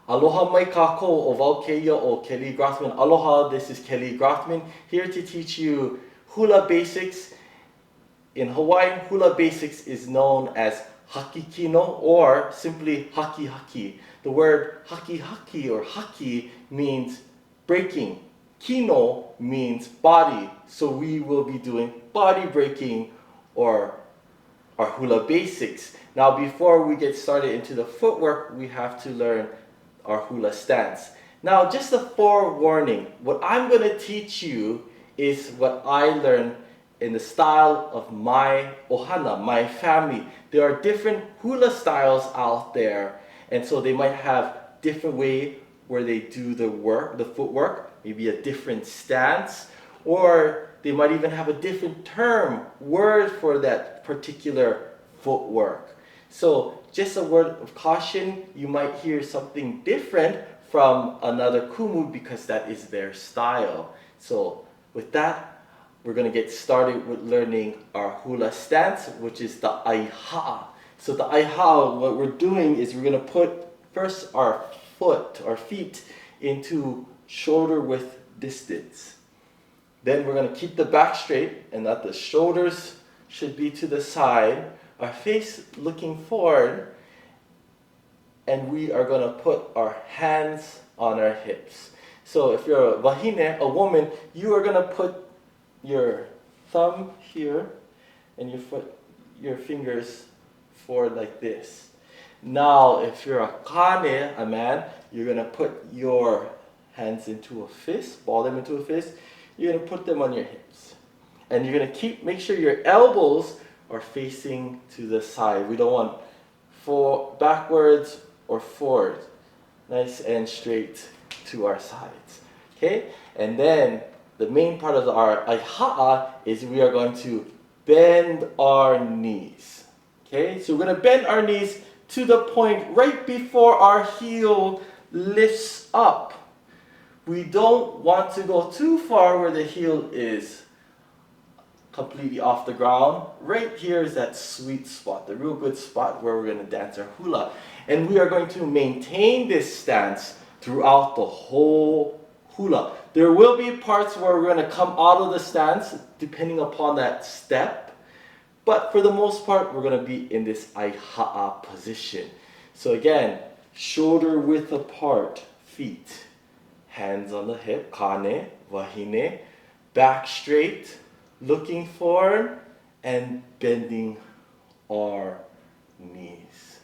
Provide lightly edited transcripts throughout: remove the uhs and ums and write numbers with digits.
Aloha mai kako o Valkeia o Ke리'i Grothman. Aloha, this is Ke리'i Grothman, here to teach you Hula Basics. In Hawaiian, Hula Basics is known as Haki Kino or simply Haki Haki. The word Haki Haki or Haki means breaking. Kino means body. So we will be doing body breaking or our Hula Basics. Now before we get started into the footwork, we have to learn our hula stance. Now just a forewarning, what I'm going to teach you is what I learned in the style of my ohana, my family. There are different hula styles out there, and so they might have different way where they do the work, the footwork, maybe a different stance, or they might even have a different term, word for that particular footwork. So just a word of caution, you might hear something different from another kumu because that is their style. So with that, we're going to get started with learning our hula stance, which is the aiha'a. So the aiha'a, what we're doing is we're going to put first our feet into shoulder width distance. Then we're going to keep the back straight and that the shoulders should be to the side, our face looking forward, and we are going to put our hands on our hips. So if you're a wahine, a woman, you are going to put your thumb here and your fingers forward like this. Now if you're a kane, a man, you're going to put your hands into a fist, ball them into a fist. You're going to put them on your hips. And you're going to make sure your elbows are facing to the side. We don't want backwards or forward. Nice and straight to our sides. Okay? And then the main part of our aiha'a is we are going to bend our knees. Okay? So we're going to bend our knees to the point right before our heel lifts up. We don't want to go too far where the heel is completely off the ground. Right here is that sweet spot, the real good spot where we're going to dance our hula. And we are going to maintain this stance throughout the whole hula. There will be parts where we're going to come out of the stance depending upon that step. But for the most part, we're going to be in this aiha'a position. So again, shoulder width apart, feet, hands on the hip, kane, wahine, back straight, looking forward, and bending our knees.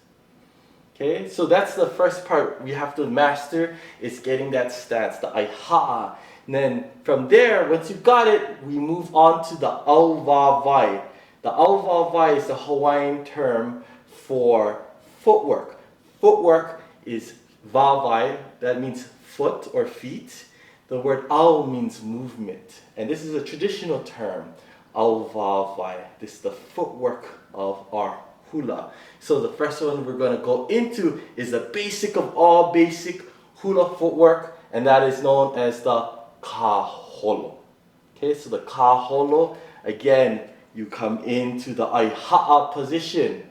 Okay, so that's the first part we have to master, is getting that stance, the aiha'a. And then from there, once you got it, we move on to the auwawai. The auwawai is the Hawaiian term for footwork. Footwork is wawai, that means foot or feet. The word au means movement, and this is a traditional term, auwawai. This is the footwork of our hula. So the first one we're going to go into is the basic of all basic hula footwork, and that is known as the kaaholo. Okay, so the kaaholo, again, you come into the aiha'a position,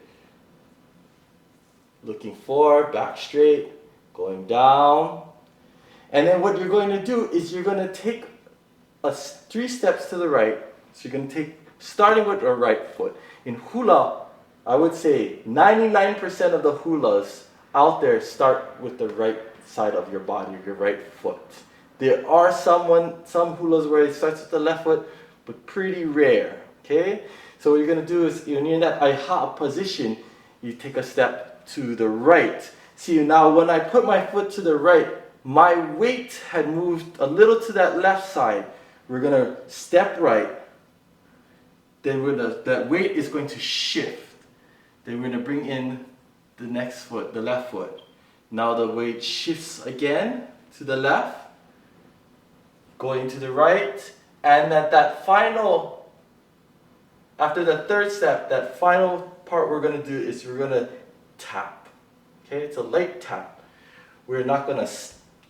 looking forward, back straight, going down. And then what you're going to do is you're going to take 3 steps to the right. So you're going to take, starting with our right foot. In hula, I would say 99% of the hulas out there start with the right side of your body, your right foot. There are some hulas where it starts with the left foot, but pretty rare. Okay? So what you're going to do is, when you're in that aiha'a position, you take a step to the right. See, now when I put my foot to the right, my weight had moved a little to that left side. We're going to step right. Then that weight is going to shift. Then we're going to bring in the next foot, the left foot. Now the weight shifts again to the left, going to the right. And at that final, after the third step, that final part we're going to do is we're going to tap. Okay, it's a light tap. We're not going to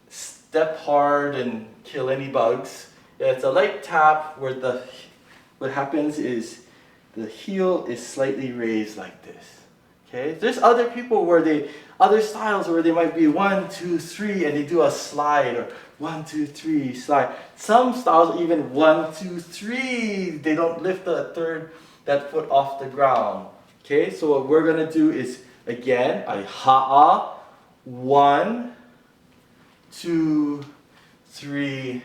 step hard and kill any bugs. Yeah, it's a light tap where what happens is the heel is slightly raised like this. Okay, there's other people other styles where they might be 1, 2, 3, and they do a slide, or 1, 2, 3, slide. Some styles even 1, 2, 3. They don't lift that foot off the ground. Okay, so what we're gonna do is again, I ha'a, 1, 2, 3,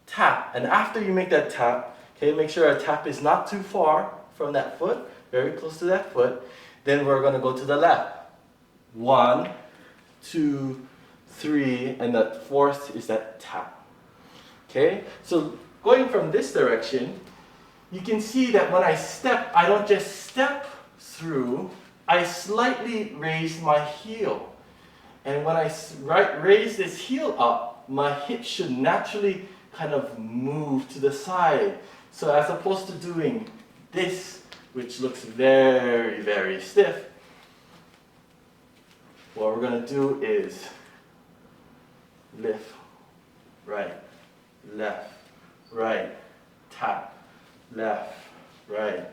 tap. And after you make that tap, okay, make sure our tap is not too far from that foot, very close to that foot. Then we're going to go to the left. 1, 2, 3, and the fourth is that tap. Okay, so going from this direction, you can see that when I step, I don't just step through, I slightly raise my heel. And when I raise this heel up, my hip should naturally kind of move to the side. So as opposed to doing this, which looks very, very stiff, what we're going to do is lift, right, left, right, tap, left, right,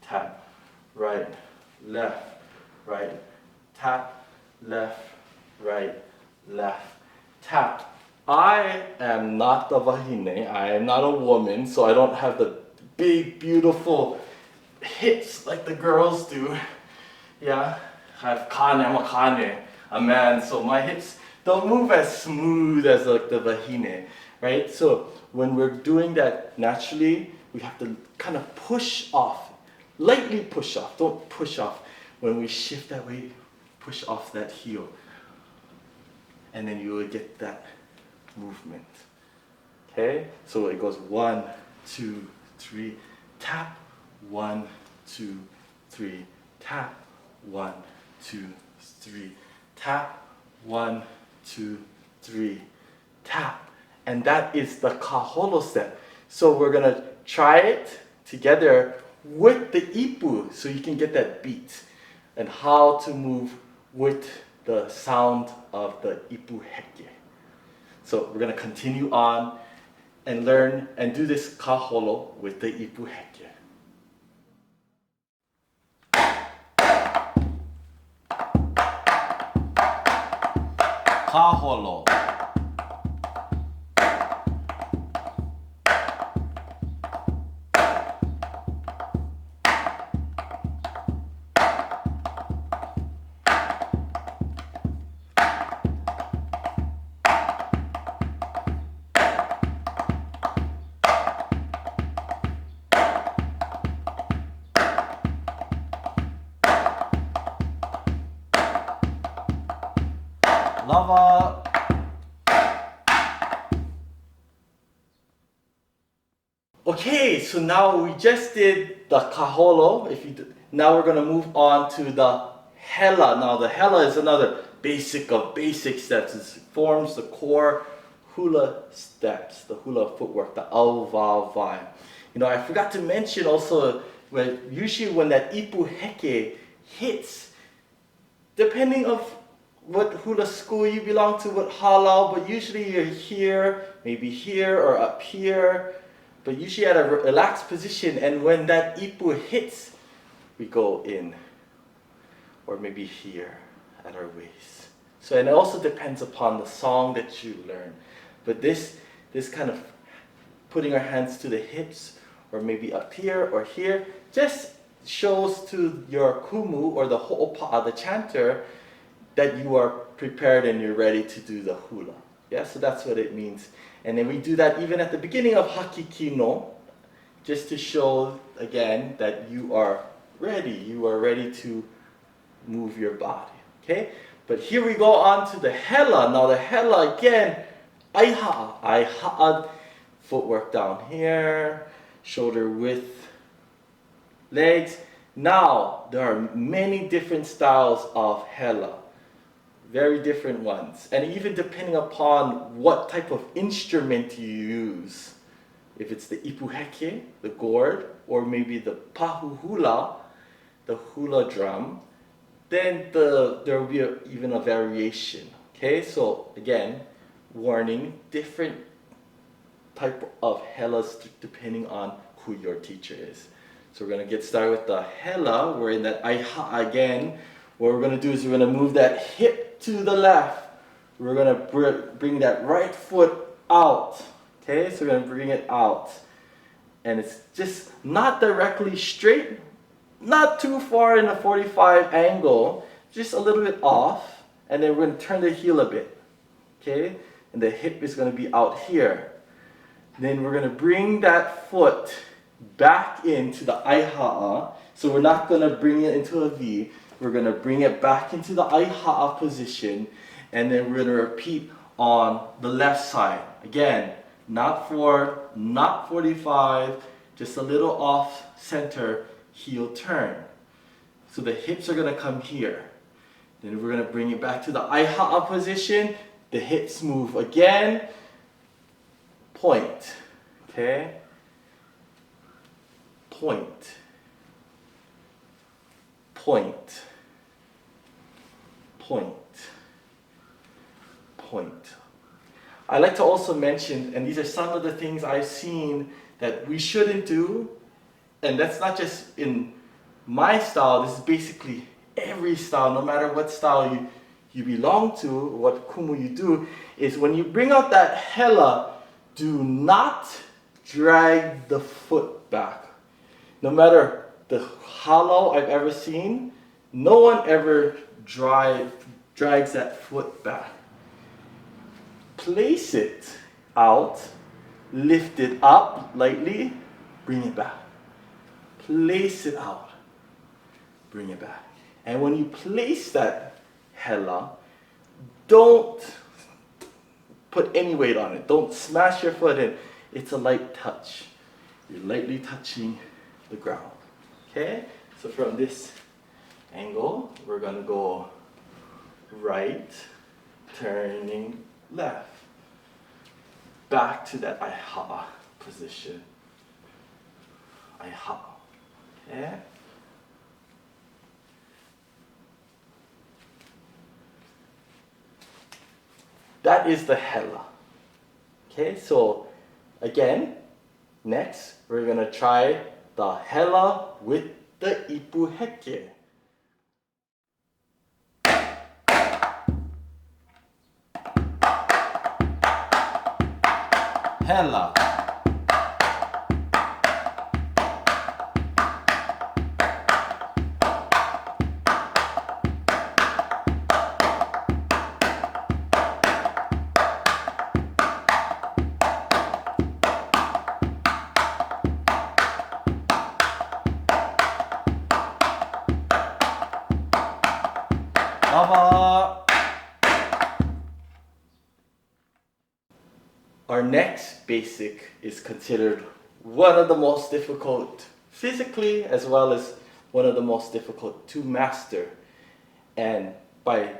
tap, right, tap, left, right, tap. I am not the vahine, I am not a woman, so I don't have the big, beautiful hips like the girls do. Yeah, I'm a kane, a man, so my hips don't move as smooth as like the vahine, right? So when we're doing that naturally, we have to kind of push off, lightly push off, don't push off. When we shift that way, push off that heel. And then you will get that movement. Okay, so it goes 1, 2, 3, tap, 1, 2, 3, tap, 1, 2, 3, tap, 1, 2, 3, tap. And that is the kaーホロstep. So we're gonna try it together with the ipu so you can get that beat and how to move with the sound of the ipu heke. So we're going to continue on and learn and do this kaーホロwith the ipu heke. Kaーホロ. Lava. Okay, so now we just did the kaーホロ. Now we're going to move on to the hela. Now the hela is another basic of basic steps. It forms the core hula steps, the hula footwork, the au, va, vai. You know, I forgot to mention also, usually when that ipu heke hits, depending on what hula school you belong to, what halau, but usually you're here, maybe here or up here, but usually at a relaxed position, and when that ipu hits, we go in, or maybe here at our waist. So, and it also depends upon the song that you learn, but this kind of putting our hands to the hips, or maybe up here or here, just shows to your kumu, or the ho'opa'a, the chanter, that you are prepared and you're ready to do the hula. Yeah, so that's what it means. And then we do that even at the beginning of Haki Kino, just to show again that you are ready to move your body. Okay? But here we go on to the hela. Now the hela again, aiha'a, footwork down here, shoulder width, legs. Now there are many different styles of hela. Very different ones, and even depending upon what type of instrument you use, if it's the ipu heke, the gourd, or maybe the pahu hula, the hula drum, then there will be even a variation. Okay, so again, warning, different type of helas depending on who your teacher is. So we're going to get started with the hela. We're in that aiha'a again. What we're going to do is we're going to move that hip to the left. We're going to bring that right foot out. Okay, so we're going to bring it out. And it's just not directly straight, not too far in a 45 angle, just a little bit off. And then we're going to turn the heel a bit. Okay, and the hip is going to be out here. Then we're going to bring that foot back into the aiha'a. So we're not going to bring it into a V. We're going to bring it back into the aiha'a position. And then we're going to repeat on the left side. Again, not forward, not 45, just a little off center heel turn. So the hips are going to come here. Then we're going to bring it back to the aiha'a position. The hips move again. Point. Okay? Point. Point. Point. Point. I like to also mention, and these are some of the things I've seen that we shouldn't do, and that's not just in my style, this is basically every style, no matter what style you belong to, what kumu you do, is when you bring out that hela, do not drag the foot back. No matter how low I've ever seen, no one ever drags that foot back. Place it out, lift it up lightly, bring it back. Place it out, bring it back. And when you place that hela, don't put any weight on it. Don't smash your foot in. It's a light touch. You're lightly touching the ground. Okay? So from this angle, we're going to go right, turning left. Back to that aiha'a position. Aiha'a. Okay? That is the hela. Okay, so again, next we're going to try the hela with the ipu heke. Hela. Our next basic is considered one of the most difficult physically as well as one of the most difficult to master. And by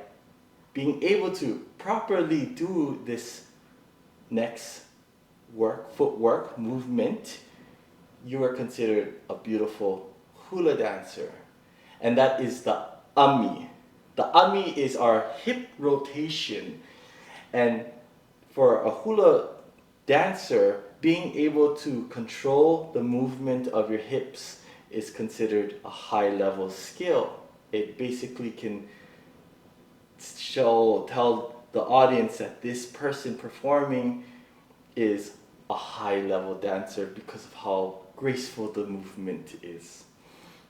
being able to properly do this next footwork, movement, you are considered a beautiful hula dancer. And that is the ami. The ami is our hip rotation. And for a hula dancer, being able to control the movement of your hips is considered a high level skill. It basically can tell the audience that this person performing is a high level dancer because of how graceful the movement is.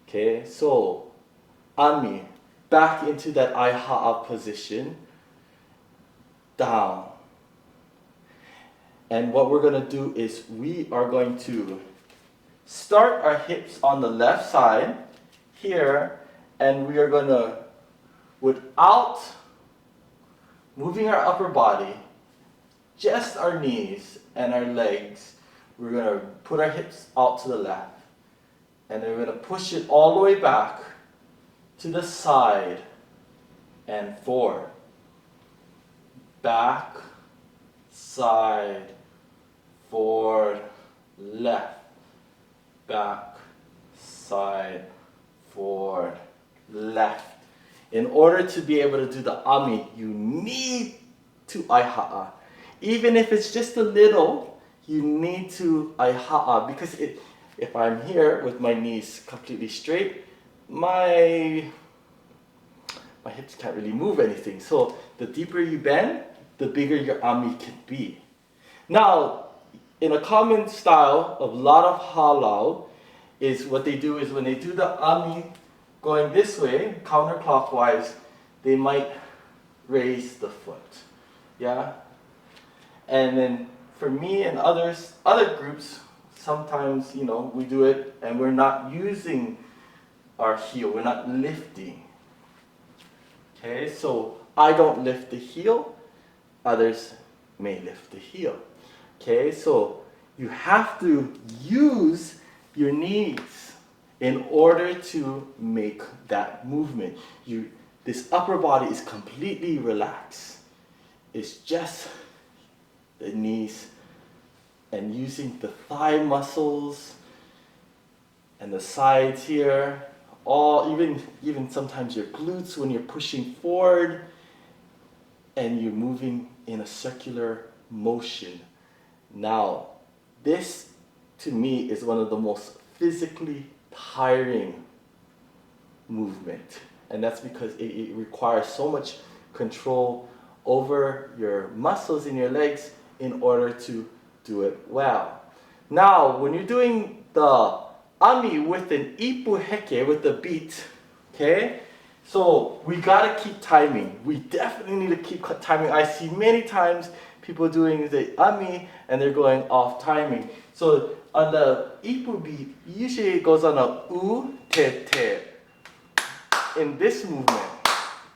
Okay, so ami, back into that aiha'a position, down. And what we're going to do is we are going to start our hips on the left side here, and we are going to, without moving our upper body, just our knees and our legs, we're going to put our hips out to the left. And then we're going to push it all the way back to the side and forward. Back, side, forward, left, back, side, forward, left. In order to be able to do the ami, you need to aiha'a. Even if it's just a little, you need to aiha'a because if I'm here with my knees completely straight, my hips can't really move anything. So the deeper you bend, the bigger your ami can be. Now, in a common style of a lot of halal, is what they do is when they do the ami going this way, counterclockwise, they might raise the foot. Yeah? And then for me and other groups, sometimes, you know, we do it and we're not using our heel, we're not lifting. Okay, so I don't lift the heel, others may lift the heel. Okay, so you have to use your knees in order to make that movement. This upper body is completely relaxed. It's just the knees and using the thigh muscles and the sides here, even sometimes your glutes when you're pushing forward and you're moving in a circular motion. Now, this to me is one of the most physically tiring movement, and that's because it requires so much control over your muscles in your legs in order to do it well. Now, when you're doing the ami with an ipu heke, with the beat, okay? So we gotta keep timing. We definitely need to keep timing. I see many times people doing the ami and they're going off timing. So on the ipu beat, usually it goes on a u, te, te, in this movement.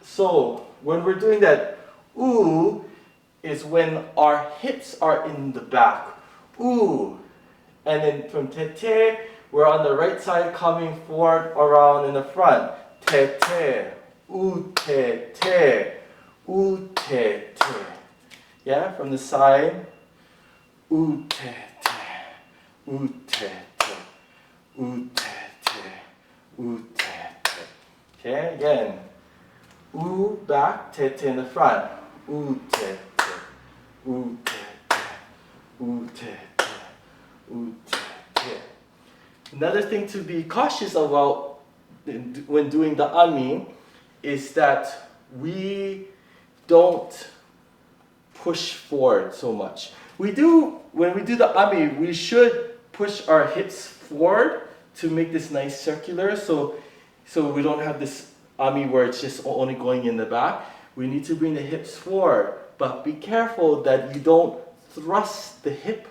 So when we're doing that u is when our hips are in the back. U. And then from te, te, we're on the right side coming forward around in the front. Te, te, u, te, te, u, te, te. Yeah, from the side. U, te, te, u, te, te, u, te, te, u, te, te. Okay, again. U back, te, te in the front. U, te, te, u, te, te, u, te, te, u, te, te. Another thing to be cautious about when doing the ami is that we don't push forward so much. When we do the ami, we should push our hips forward to make this nice circular, so we don't have this ami where it's just only going in the back. We need to bring the hips forward, but be careful that you don't thrust the hip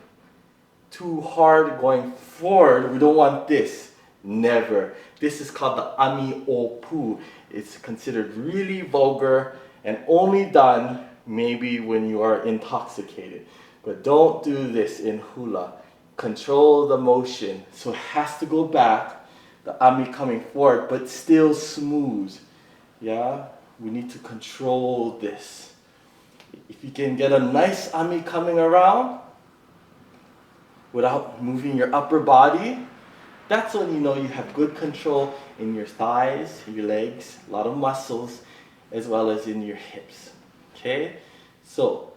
too hard going forward. We don't want this. Never. This is called the ami opu. It's considered really vulgar and only done maybe when you are intoxicated. But don't do this in hula. Control the motion. So it has to go back, the ami coming forward, but still smooth. Yeah? We need to control this. If you can get a nice ami coming around without moving your upper body, that's when you know you have good control in your thighs, your legs, a lot of muscles, as well as in your hips. Okay? So,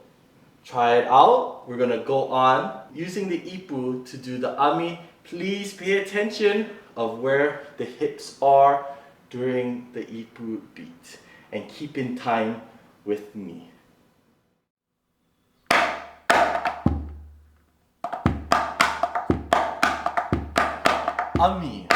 try it out. We're gonna go on using the ipu to do the ami. Please pay attention of where the hips are during the ipu beat and keep in time with me. Ami.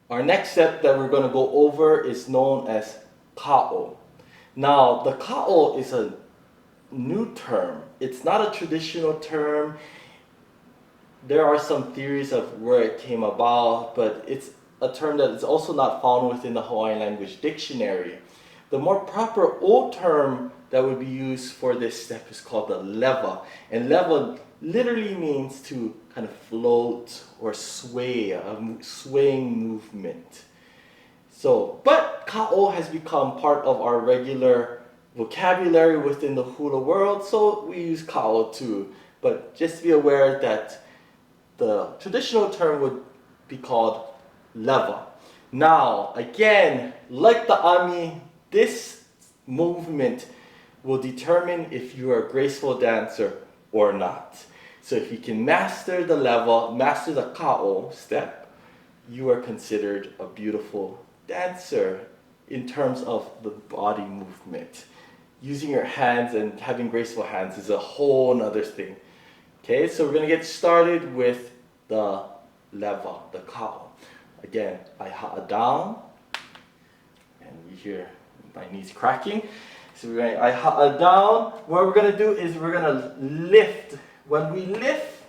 Our next step that we're going to go over is known as kao. Now, the kao is a new term. It's not a traditional term. There are some theories of where it came about, but it's a term that is also not found within the Hawaiian language dictionary. The more proper old term that would be used for this step is called the leva. And leva literally means to kind of float or sway, a swaying movement. So, but ka'o has become part of our regular vocabulary within the hula world, so we use ka'o too. But just be aware that the traditional term would be called leva. Now, again, like the ami, this movement will determine if you are a graceful dancer or not. So if you can master the leva, master the ka'o step, you are considered a beautiful dancer in terms of the body movement. Using your hands and having graceful hands is a whole nother thing. Okay, so we're gonna get started with the leva, the ka'o. Again, I ha'a down, and we hear my knees cracking. So we're going, I ha'a down. What we're gonna do is we're gonna lift. When we lift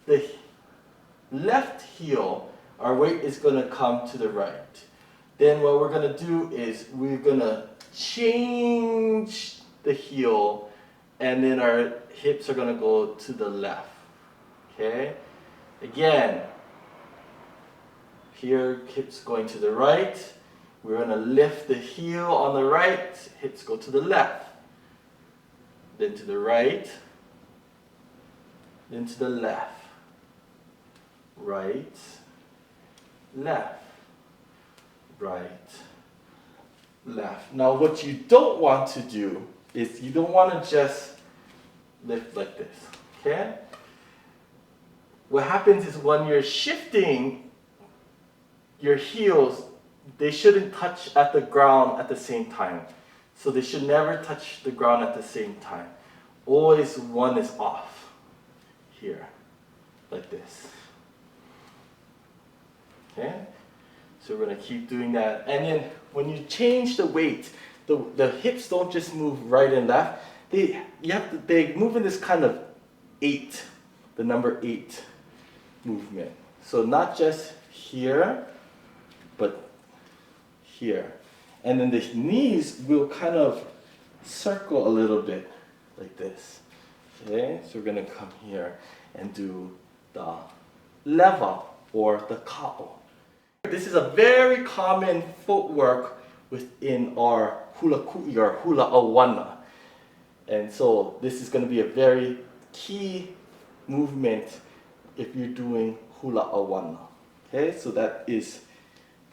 the left heel, our weight is gonna come to the right. Then what we're gonna do is we're gonna change the heel, and then our hips are gonna go to the left. Okay? Again, here hips going to the right. We're gonna lift the heel on the right, hips go to the left. Then to the right, then to the left. Right, left, right, left. Now what you don't want to do is you don't want to just lift like this, okay? What happens is when you're shifting your heels, they shouldn't touch at the ground at the same time. So they should never touch the ground at the same time. Always one is off here, like this. Okay? So we're going to keep doing that. And then when you change the weight, the hips don't just move right and left. They move in this kind of 8, the number 8 movement. So not just here, but here. And then the knees will kind of circle a little bit like this. Okay, so we're going to come here and do the leva or the ka'o. This is a very common footwork within our hula ku'i or hula awana. And so this is going to be a very key movement if you're doing hula awana. Okay, so that is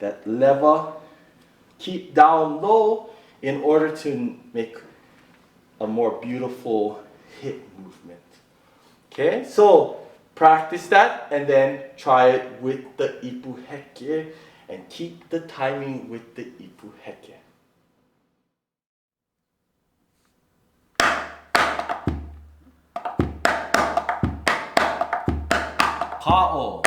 that leva. Keep down low in order to make a more beautiful hip movement. Okay, so practice that and then try it with the ipu heke and keep the timing with the ipu heke. Ka'o.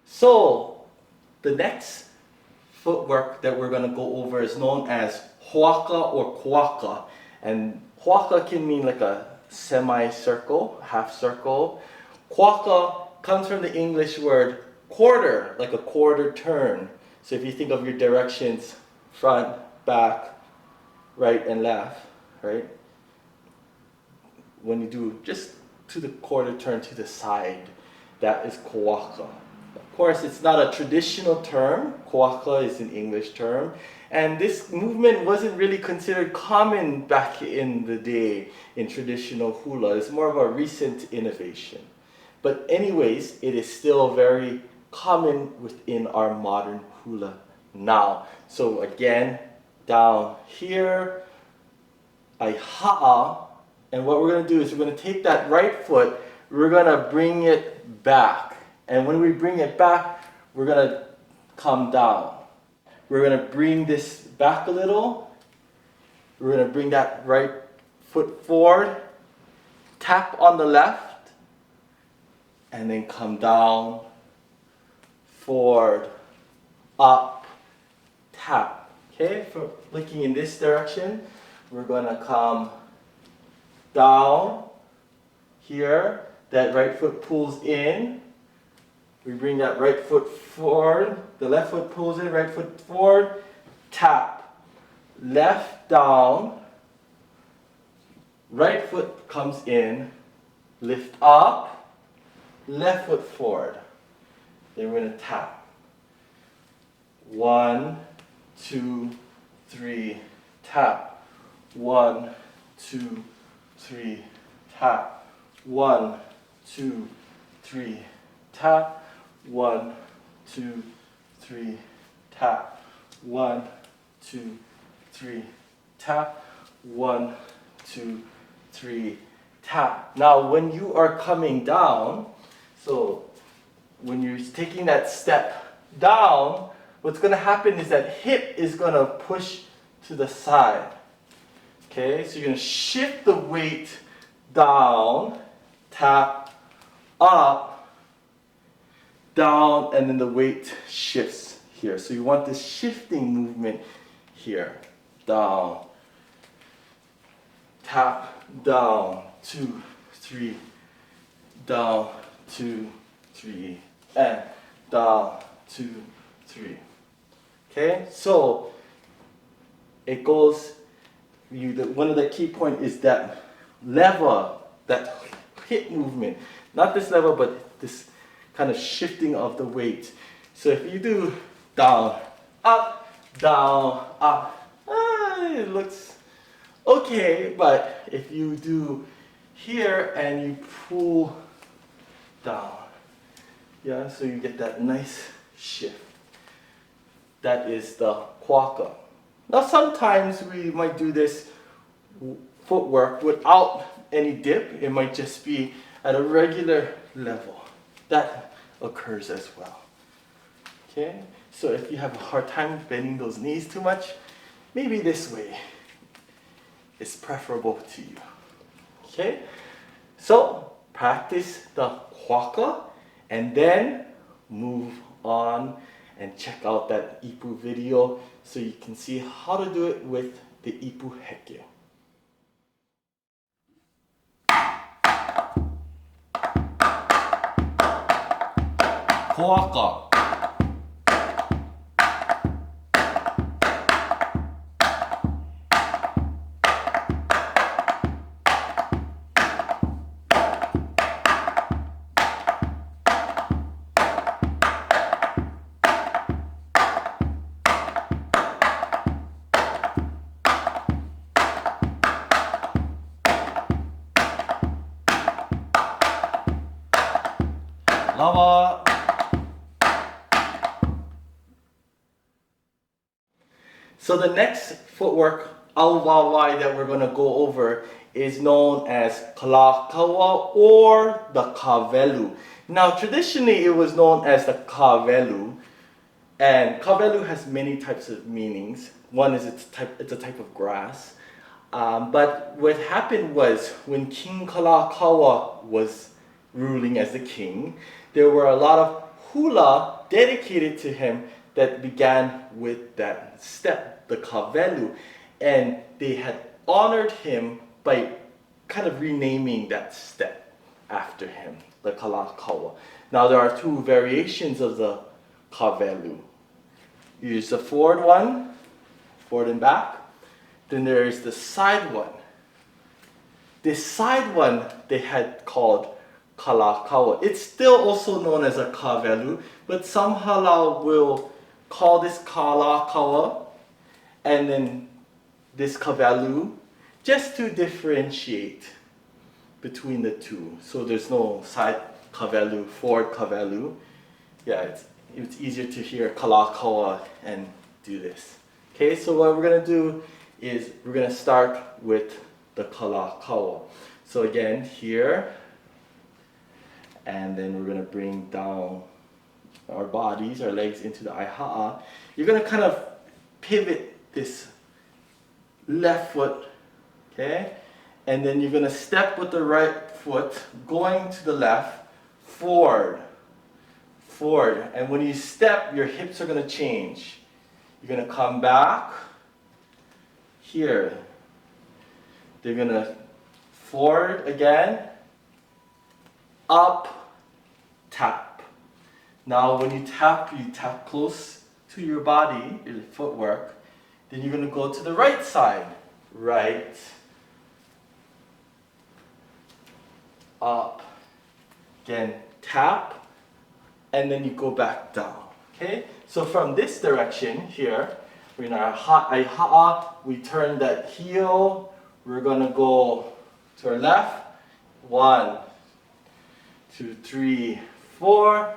So, the next footwork that we're going to go over is known as hoaka or kuaka. And hoaka can mean like a semicircle, half circle. Kuaka comes from the English word quarter, like a quarter turn. So if you think of your directions, front, back, right, and left, right? When you do just to the quarter turn to the side, that is kuaka. Of course, it's not a traditional term. Kuaka is an English term. And this movement wasn't really considered common back in the day in traditional hula. It's more of a recent innovation. But anyways, it is still very common within our modern hula now. So again, down here, I ha'a. And what we're going to do is we're going to take that right foot, we're going to bring it back. And when we bring it back, we're going to come down. We're going to bring this back a little. We're going to bring that right foot forward, tap on the left, and then come down, forward, up, tap. Okay, for looking in this direction. we're gonna come down here. That right foot pulls in. We bring that right foot forward. The left foot pulls in, right foot forward. Tap. Left down. Right foot comes in. Lift up. Left foot forward. Then we're going to tap. 1, 2, 3. Tap. 1, 2, 3. Tap. 1, 2, 3. Tap. 1, 2, 3. Tap. 1, 2, 3. Tap. 1, 2, 3. Tap. Now when you are coming down, so when you're taking that step down, what's going to happen is that hip is going to push to the side. Okay, so you're going to shift the weight down, tap, up, down, and then the weight shifts here. So you want this shifting movement here. Down, tap, down, 2, 3, down, 2, 3, and down, 2, 3. Okay, so it goes, one of the key points is that lever, that hip movement. Not this lever, but this kind of shifting of the weight. So if you do down, up, it looks okay, but if you do here and you pull down, yeah, so you get that nice shift. That is the kwaka. Now sometimes we might do this footwork without any dip. It might just be at a regular level. That occurs as well. Okay, so if you have a hard time bending those knees too much, maybe this way is preferable to you. Okay, so practice the kwaka and then move on and check out that ipu video so you can see how to do it with the ipu heke. Kwaka. Lava. So the next footwork awawai that we're going to go over is known as karaa kaua or the kavelu. Now traditionally it was known as the kavelu, and kavelu has many types of meanings. One is it's a type of grass. But what happened was when King Karaa Kaua was ruling as the king, there were a lot of hula dedicated to him that began with that step, the kavelu, and they had honored him by kind of renaming that step after him, the Karaa Kaua. Now there are two variations of the kavelu. Here's the forward one, forward and back. Then there is the side one. This side one they had called Karaa Kaua. It's still also known as a kavelu, but some halal will call this Karaa Kaua and then this kavelu just to differentiate between the two. So there's no side kavelu, forward kavelu. Yeah, it's easier to hear Karaa Kaua and do this. Okay, so what we're gonna do is we're gonna start with the Karaa Kaua. So again, here, and then we're gonna bring down our bodies, our legs into the aiha'a. You're gonna kind of pivot this left foot, okay? And then you're gonna step with the right foot, going to the left, forward, forward. And when you step, your hips are gonna change. You're gonna come back, here, they're gonna forward again, up, tap. Now when you tap close to your body, your footwork. Then you're gonna go to the right side. Right, up, again, tap, and then you go back down. Okay, so from this direction here, we're in our ha'a, we turn that heel, we're gonna go to our left. 1, 2, 3, 4,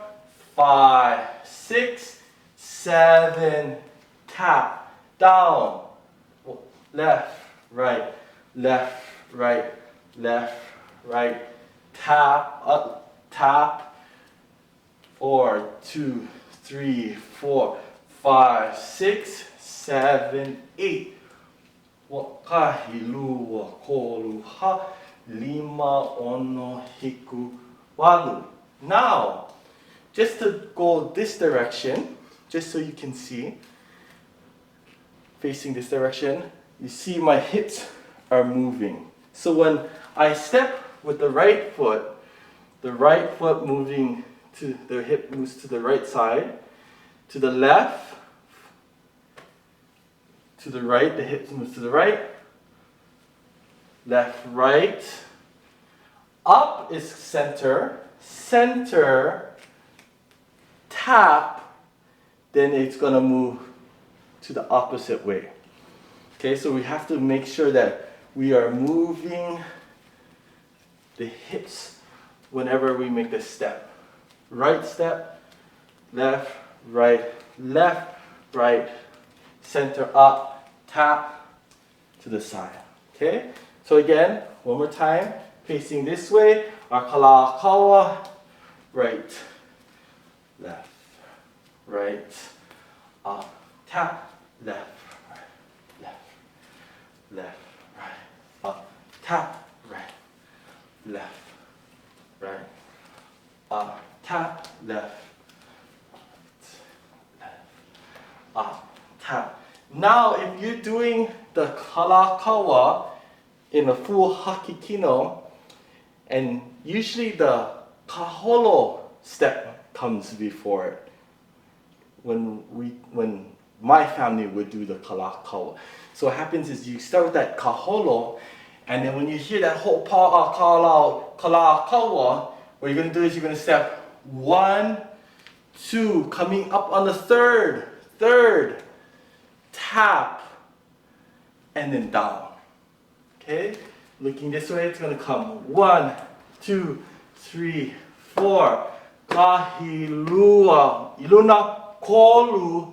5, 6, 7, tap, down, left, right, left, right, left, right, tap, up, tap, 4, 2, 3, 4, 5, 6, 7, 8. Wakahilua koluha lima ono hiku walu. Now, just to go this direction, just so you can see, facing this direction, you see my hips are moving. So when I step with the right foot moving to the hip moves to the right side, to the left, to the right, the hips moves to the right, left, right, up is center, center, tap, then it's gonna move to the opposite way. Okay, so we have to make sure that we are moving the hips whenever we make the step. Right step, left, right, center up, tap to the side. Okay, so again, one more time, facing this way, our karaa kaua, right, left, right, up, tap, left, left, right, up, tap, right, left, right, up, tap, left, up, tap. Now, if you're doing the karaa kaua in a full haki kino, and usually the kaarr holo step comes before it. When my family would do the karaa kaua. So what happens is you start with that kaarr holo, and then when you hear that whole karaa kaua, what you're going to do is you're going to step 1, 2, coming up on the third, tap, and then down. Okay? Looking this way, it's going to come 1, 2, 3, 4. Kahilua, iluna kolu,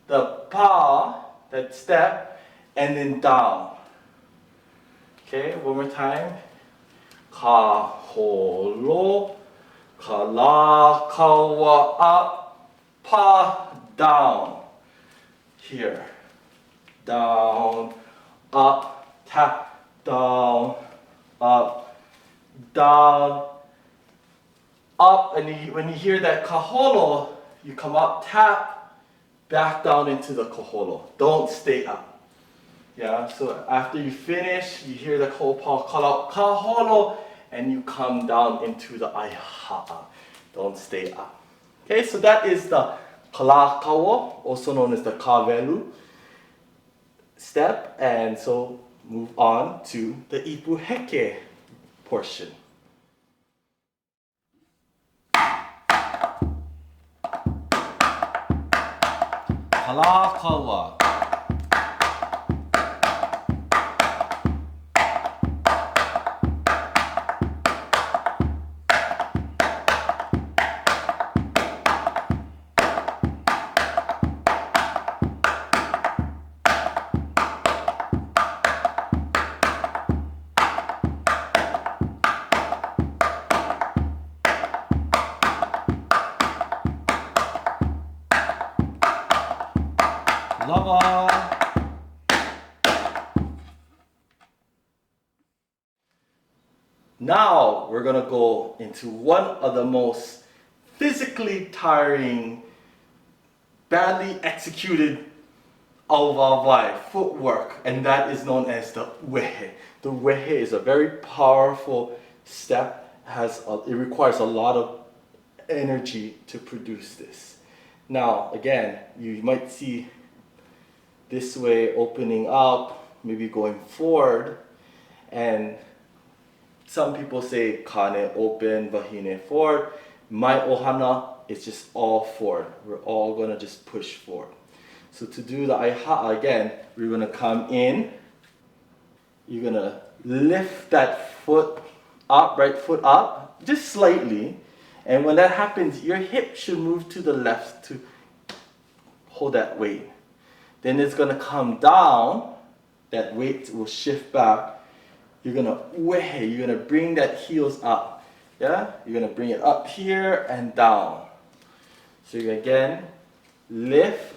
the pa, that step, and then down. Okay, one more time. Kaarr holo, karaa kaua, up, pa, down. Here, down, up, tap, down, up, down, up, and when you hear that kaarr holo, you come up, tap, back down into the kaarr holo. Don't stay up. Yeah, so after you finish, you hear the whole kaarr holo, and you come down into the aiha'a. Don't stay up. Okay, so that is the karaa kaua, also known as the kawelu step, and so move on to the ipu heke portion. Karaa kaua. Now we're gonna go into one of the most physically tiring, badly executed footwork, and that is known as the uehe. The wehe is a very powerful step. It requires a lot of energy to produce this. Now, again, you might see this way opening up, maybe going forward, and some people say kane open, vahine forward. My ohana is just all forward. We're all gonna just push forward. So to do the aiha'a again, we're gonna come in. You're gonna lift that foot up, right foot up, just slightly. And when that happens, your hip should move to the left to hold that weight. Then it's gonna come down, that weight will shift back. You're gonna bring that heels up. Yeah? You're gonna bring it up here and down. So you again, lift,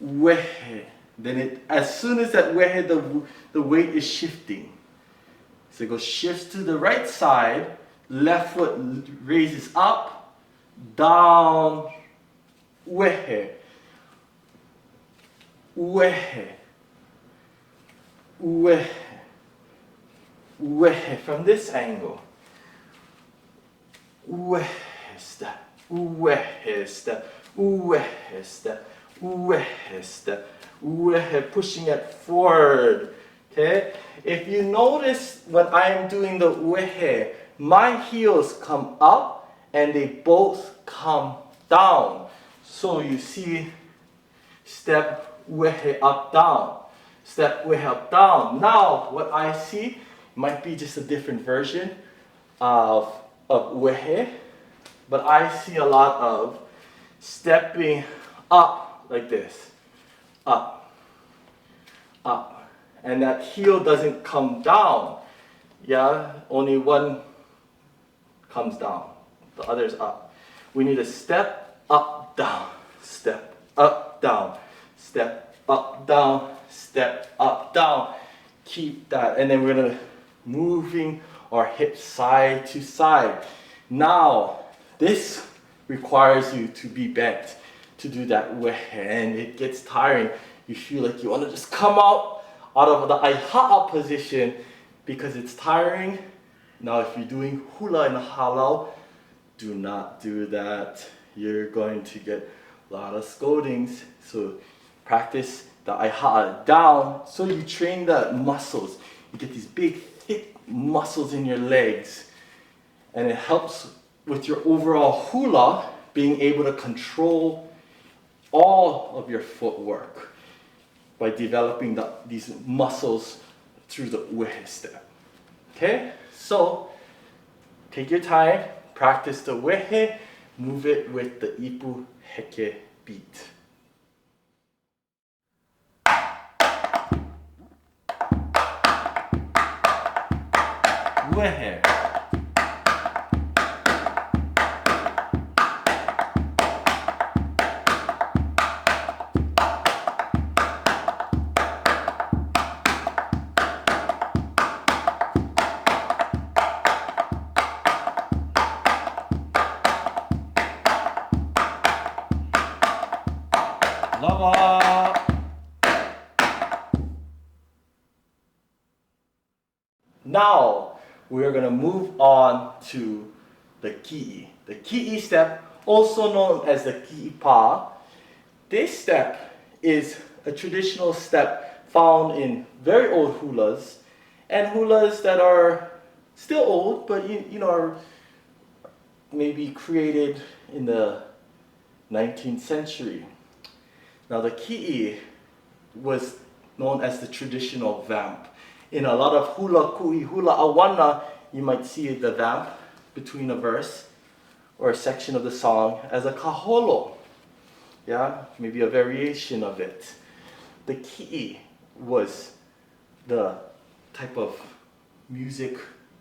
wehe. Then as soon as that wehe, the weight is shifting. So it goes shifts to the right side, left foot raises up, down, wehe, wehe, wehe, wehe from this angle. Wehe step, wehe step, wehe step, wehe step, wehe, pushing it forward. Okay? If you notice when I am doing the wehe, my heels come up and they both come down. So you see step wehe up down, step wehe up down. Now what I see might be just a different version of wehe, but I see a lot of stepping up like this, up, up, and that heel doesn't come down. Yeah, only one comes down, the other's up. We need to step up, down, step up, down, step up, down, step up, down. Keep that, and then we're gonna moving our hips side to side. Now, this requires you to be bent to do that wehe, and it gets tiring. You feel like you want to just come out of the aiha'a position because it's tiring. Now, if you're doing hula and halau, do not do that. You're going to get a lot of scoldings. So practice the aiha'a down so you train the muscles. You get these big, thick muscles in your legs. And it helps with your overall hula, being able to control all of your footwork by developing these muscles through the wehe step. Okay? So, take your time, practice the wehe, move it with the ipu heke beat. Wehe. Lava. Now we are going to move on to the ki'i. The ki'i step, also known as the ki'i pa. This step is a traditional step found in very old hulas and hulas that are still old, but are maybe created in the 19th century. Now the ki'i was known as the traditional vamp. In a lot of hula ku'i, hula awana, you might see the vamp between a verse or a section of the song as a kaーホロ. Yeah, maybe a variation of it. The ki'i was the type of music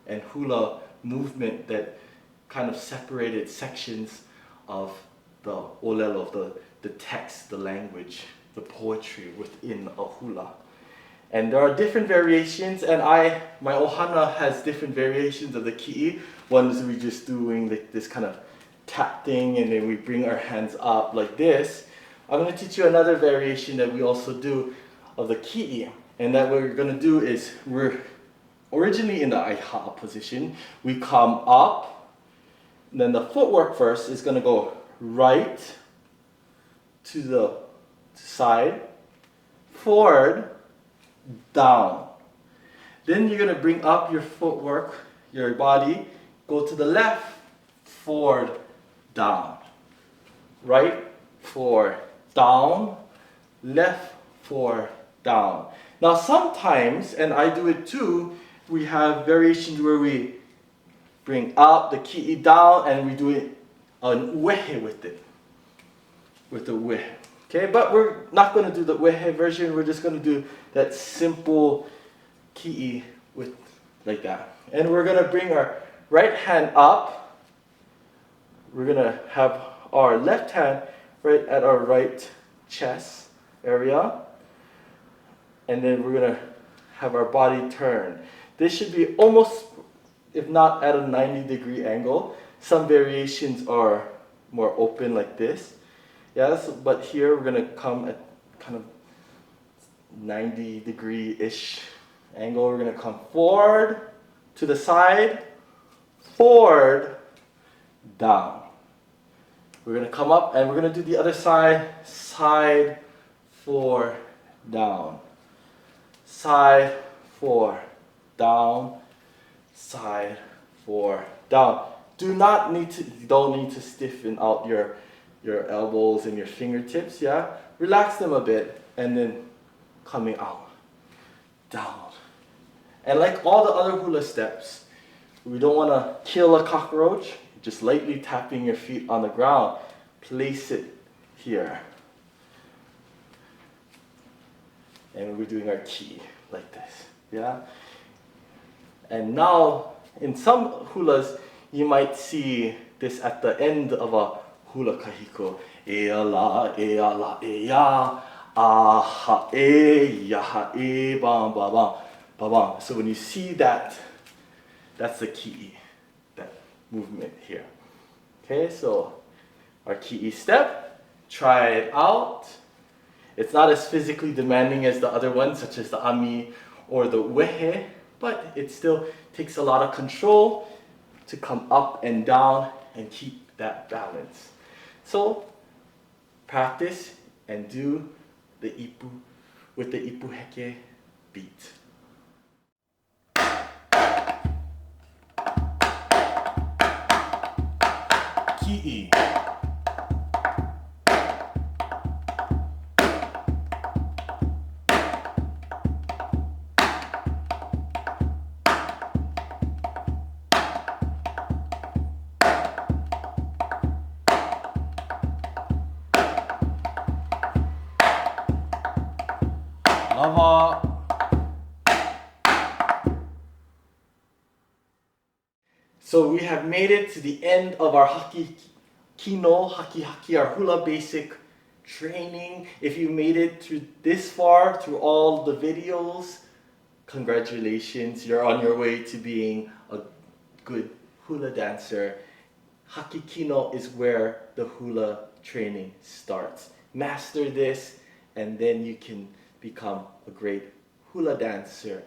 and hula movement that kind of separated sections of the olelo, the text, the language, the poetry within a hula. And there are different variations, and my ohana has different variations of the ki'i. One is we just doing this kind of tap thing, and then we bring our hands up like this. I'm going to teach you another variation that we also do of the ki'i. And that what we're going to do is we're originally in the Aiha position. We come up, then the footwork first is going to go right to the side, forward, down. Then you're going to bring up your footwork, your body, go to the left, forward, down. Right, forward, down, left, forward, down. Now sometimes, and I do it too, we have variations where we bring up the ki'i down and we do it on wehe with it. With the wehe. Okay, but we're not going to do the wehe version, we're just going to do that simple ki'i with like that. And we're going to bring our right hand up. We're going to have our left hand right at our right chest area. And then we're going to have our body turn. This should be almost, if not at a 90-degree angle. Some variations are more open like this. Yes, but here we're going to come at kind of 90-degree-ish angle. We're going to come forward, to the side, forward, down. We're going to come up and we're going to do the other side, side, forward, down. Side, forward, down. Side, forward, down. You don't need to stiffen out your elbows and your fingertips, yeah? Relax them a bit and then coming out, down. And like all the other hula steps, we don't want to kill a cockroach. Just lightly tapping your feet on the ground. Place it here. And we're doing our ki like this. Yeah? And now, in some hulas, you might see this at the end of a hula kahiko. E ala, e ala, e ya, aha, e, yaha, e, bam, ba, bam, ba, bam. So when you see that, that's the ki. Movement here. Okay, so our ki'i step, try it out. It's not as physically demanding as the other ones, such as the ami or the wehe, but it still takes a lot of control to come up and down and keep that balance. So practice and do the ipu with the ipu heke beat. Ki'i. Lava. So we have made it to the end of our Haki Kino, Haki, our Hula Basic training. If you made it through this far, through all the videos, congratulations. You're on your way to being a good hula dancer. Haki Kino is where the hula training starts. Master this and then you can become a great hula dancer.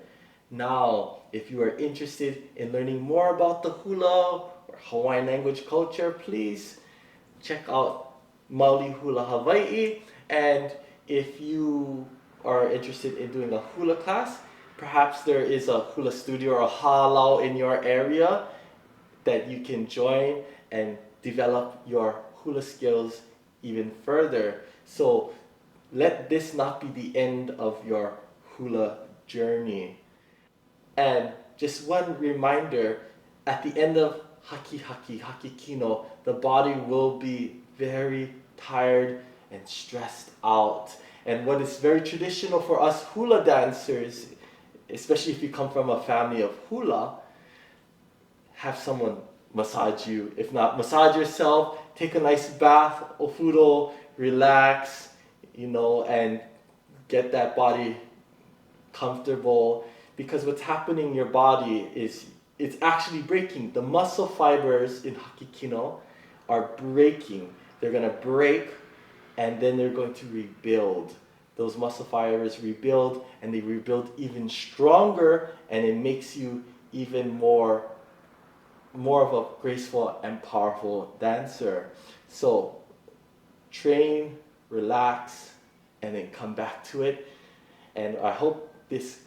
Now, if you are interested in learning more about the hula or Hawaiian language culture, please check out Maoli Hula Hawaii. And if you are interested in doing a hula class, perhaps there is a hula studio or a halau in your area that you can join and develop your hula skills even further. So let this not be the end of your hula journey. And just one reminder, at the end of Haki Kino, the body will be very tired and stressed out. And what is very traditional for us hula dancers, especially if you come from a family of hula, have someone massage you. If not, massage yourself, take a nice bath, ofudo, relax, and get that body comfortable. Because what's happening in your body is it's actually breaking. The muscle fibers in Haki Kino are breaking. They're going to break and then they're going to rebuild. those muscle fibers rebuild, and they rebuild even stronger, and it makes you even more of a graceful and powerful dancer. So train, relax, and then come back to it. And I hope these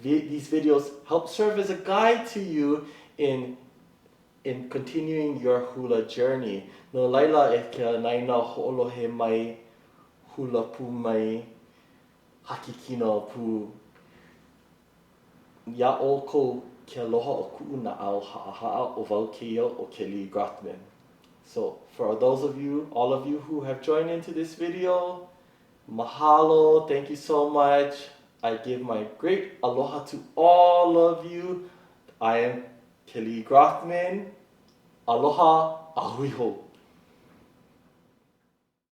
videos help serve as a guide to you in continuing your hula journey. No laila e kia naina ho'olohe mai, hula pu mai, haki kino pu. Ya o ko ke aloha o ku'u na ao ha'aha'a o wau keia o Ke리'i Grothman. So for those of you, all of you who have joined into this video, mahalo, thank you so much. I give my great aloha to all of you. I am Ke리'i Grothman. Aloha, ahui ho.